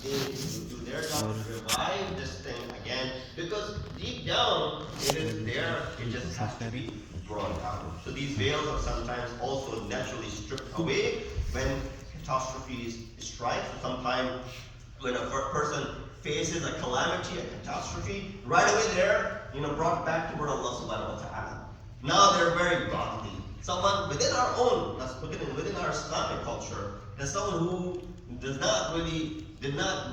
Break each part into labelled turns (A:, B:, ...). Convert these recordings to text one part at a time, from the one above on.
A: they do their job to revive this thing again, because deep down it is there, it just has to be brought out. So these veils are sometimes also naturally stripped away when catastrophes strike. Sometimes when a person faces a calamity, a catastrophe, right away they're brought back toward Allah subhanahu wa ta'ala. Now they're very godly. Someone within our own, that's within our Islamic culture, there's someone who did not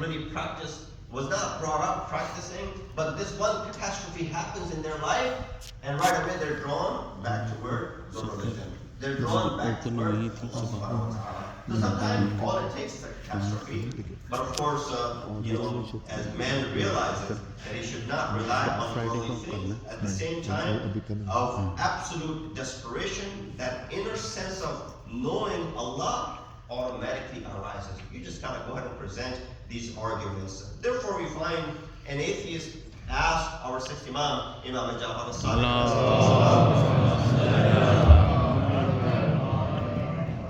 A: really practice, was not brought up practicing, but this one catastrophe happens in their life, and right away they're drawn back to where the religion. They're drawn back to where Allah subhanahu wa ta'ala. So sometimes all it takes is a catastrophe, but of course, as man realizes that he should not rely on worldly things, at the same time of absolute desperation, that inner sense of knowing Allah automatically arises. You just gotta go ahead and present these arguments. Therefore, we find an atheist asked our sixth Imam, Imam Ja'far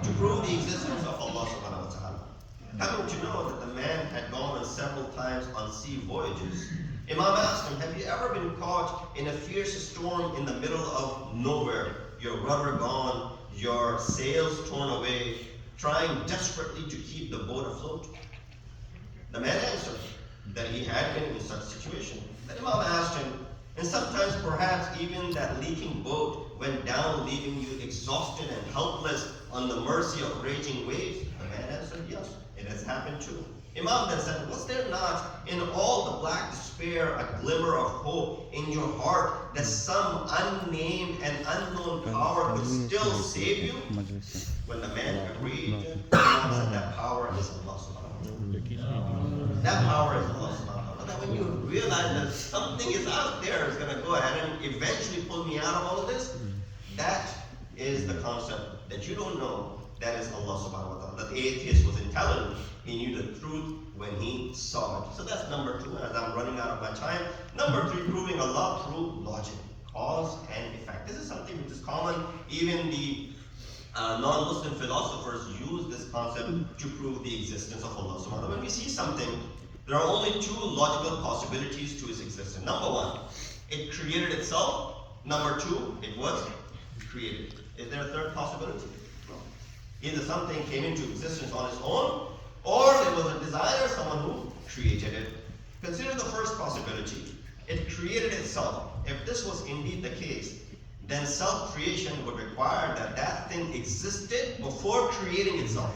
A: to prove the existence of Allah subhanahu wa ta'ala. Coming to know that the man had gone on several times on sea voyages, Imam asked him, have you ever been caught in a fierce storm in the middle of nowhere, your rudder gone, your sails torn away, trying desperately to keep the boat afloat? The man answered that he had been in such a situation. The Imam asked him, and sometimes perhaps even that leaking boat went down, leaving you exhausted and helpless on the mercy of raging waves? The man answered, yes, it has happened too. Imam then said, was there not in all the black despair a glimmer of hope in your heart that some unnamed and unknown power could still save you? When the man agreed, Imam said, that power is Allah subhanahu wa ta'ala. That power is Allah subhanahu wa ta'ala. That when you realize that something is out there, is going to go ahead and eventually pull me out of all of this, that is the concept that you don't know. That is Allah subhanahu wa ta'ala. That the atheist was intelligent. He knew the truth when he saw it. So that's number two, as I'm running out of my time. Number three, proving Allah through logic, cause and effect. This is something which is common. Even the non-Muslim philosophers use this concept to prove the existence of Allah subhanahu wa ta'ala. When we see something, there are only two logical possibilities to its existence. Number one, it created itself. Number two, it was created. Is there a third possibility? No. Either something came into existence on its own, or it was a designer, someone who created it. Consider the first possibility. It created itself. If this was indeed the case, then self-creation would require that that thing existed before creating itself.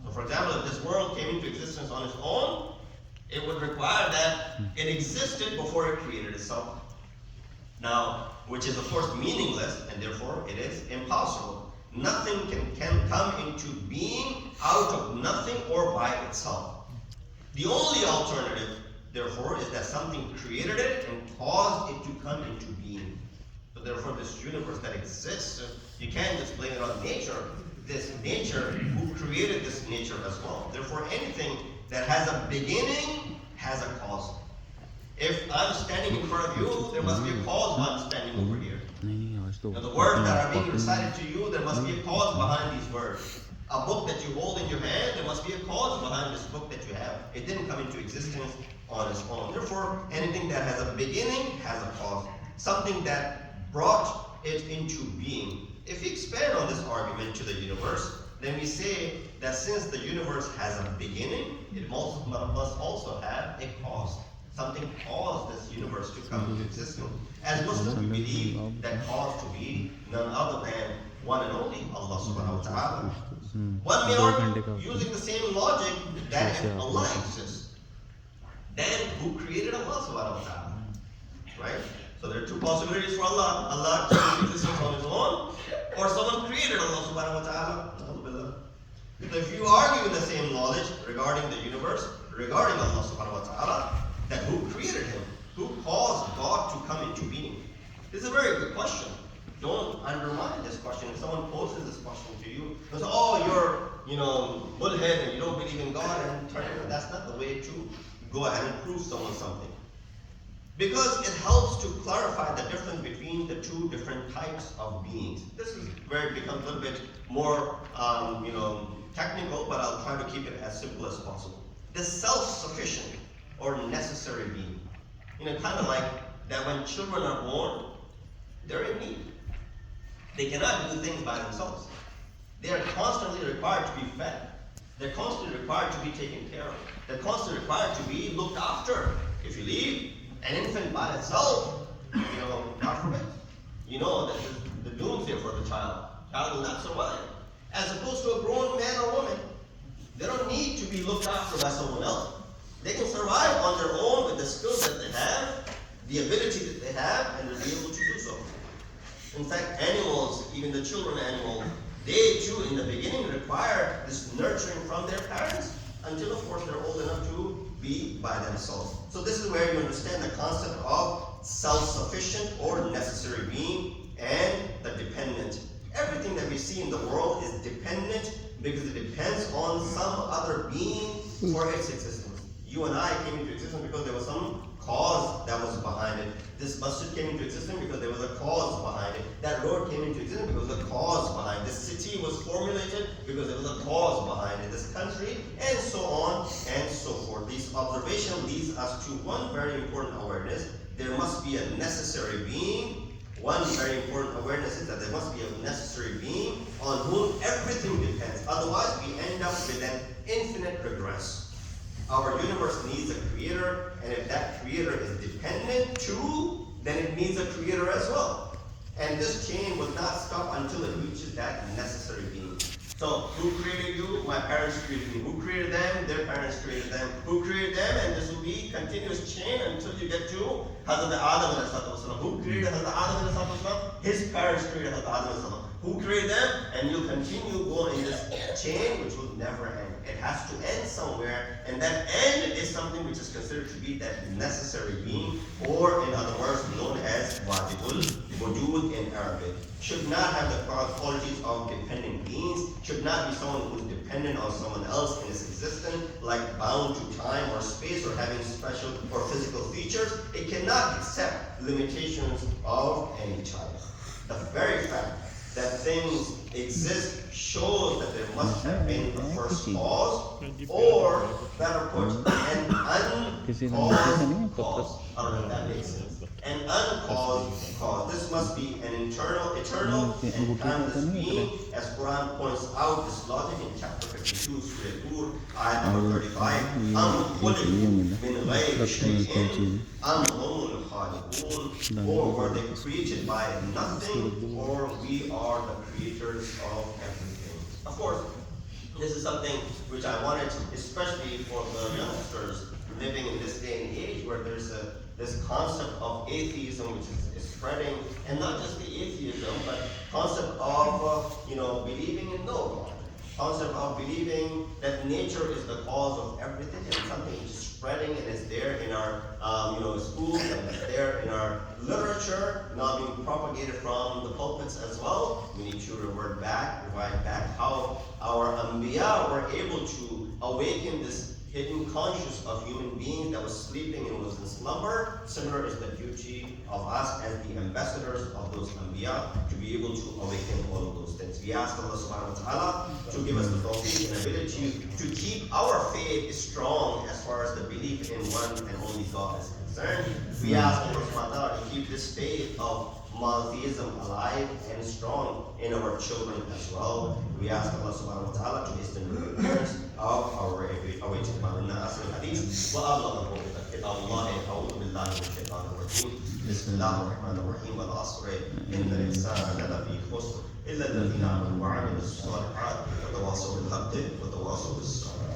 A: So for example, if this world came into existence on its own, it would require that it existed before it created itself. Now, which is of course meaningless, and therefore it is impossible. Nothing can come into being out of nothing or by itself. The only alternative, therefore, is that something created it and caused it to come into being. So therefore, this universe that exists, you can't just blame it on nature. This nature, who created this nature as well. Therefore, anything that has a beginning has a cause. If I'm standing in front of you, there must be a cause why I'm standing over here. Now, the words that are being recited to you, there must be a cause behind these words. A book that you hold in your hand, there must be a cause behind this book that you have. It didn't come into existence on its own. Therefore, anything that has a beginning has a cause. Something that brought it into being. If we expand on this argument to the universe, then we say that since the universe has a beginning, it must also have a cause. Something caused this universe to come into existence. As Muslims, we believe that cause to be none other than one and only Allah subhanahu wa ta'ala. One may argue, using the same logic, that if Allah exists, then who created Allah subhanahu wa ta'ala? Right? So there are two possibilities for Allah. Allah came into existence on his own, or someone created Allah subhanahu wa ta'ala. So if you argue in the same knowledge regarding the universe, regarding Allah subhanahu wa ta'ala, that who created him? Who caused God to come into being? This is a very good question. Don't undermine this question. If someone poses this question to you, they say, oh, you're, bullhead and you don't believe in God, and that's not the way to go ahead and prove someone something. Because it helps to clarify the difference between the two different types of beings. This is where it becomes a little bit more, technical, but I'll try to keep it as simple as possible. the self-sufficient or necessary being. Kind of like that when children are born, they're in need. They cannot do things by themselves. They are constantly required to be fed. They're constantly required to be taken care of. They're constantly required to be looked after. If you leave an infant by itself, God forbid, that the doomsday for the child. Child will not survive. As opposed to a grown man or woman, they don't need to be looked after by someone else. They can survive on their own with the skills that they have, the ability that they have, and they'll be able to do so. In fact, animals, even the children animals, they too in the beginning require this nurturing from their parents until of course they're old enough to be by themselves. So this is where you understand the concept of self-sufficient or necessary being and the dependent. Everything that we see in the world is dependent because it depends on some other being for its existence. You and I came into existence because there was some cause that was behind it. This masjid came into existence because there was a cause behind it. That road came into existence because there was a cause behind it. This city was formulated because there was a cause behind it. This country, and so on and so forth. This observation leads us to one very important awareness. There must be a necessary being. One very important awareness is that there must be a necessary being on whom everything depends. Otherwise, we end up with an infinite regress. Our universe needs a creator, and if that creator is dependent too, then it needs a creator as well. And this chain will not stop until it reaches that necessary being. So, who created you? My parents created me. Who created them? Their parents created them. Who created them? And this will be continuous chain until you get to Hazrat Adam ﷺ. Who created Hazrat Adam ﷺ? His parents created Hazrat Adam ﷺ. Who created them? And you'll continue going in this chain which will never end. It has to end somewhere, and that end is something which is considered to be that necessary being, or in other words, known as wajibul wujud in Arabic. Should not have the qualities of dependent beings, should not be someone who is dependent on someone else in his existence, like bound to time or space or having special or physical features. It cannot accept limitations of any type. The very fact that things exist shows that there must have been a first cause, or better put, an uncaused cause. I don't know if that makes sense. An uncaused cause. This must be an eternal, and timeless being, as Quran points out this logic in chapter 52, Surah Tur, ayat number 35. Am khuliqu min ghayri shay'in, am humul khaliqun, or were they created by nothing, or we are the creators of everything. Of course, this is something which I wanted, especially for the youngsters living in this day and age where there's this concept of atheism which is spreading, and not just the atheism, but concept of believing in no God, concept of believing that nature is the cause of everything, and something which is spreading and is there in our schools, and is there in our literature, now being propagated from the pulpits as well. We need to rewind back how our Anbiya were able to awaken this hidden conscious of human beings that was sleeping and was in slumber. Similar is the duty of us as the ambassadors of those Anbiya to be able to awaken all of those things. We ask Allah subhanahu wa ta'ala to give us the tawfiq and ability to keep our faith strong as far as the belief in one and only God is concerned. We ask Allah subhanahu wa ta'ala to keep this faith of monotheism alive and strong in our children as well. We ask Allah subhanahu wa ta'ala to hasten the appearance of our awaited Malana Asr Hadith. وأبلغ كتاب الله أعوذ بالله من الشيطان الرجيم بسم الله الرحمن الرحيم والعصر إن الإنسان لفي خسر إلا الذين آمنوا وعملوا الصالحات وتواصوا بالحق وتواصوا بالصبر.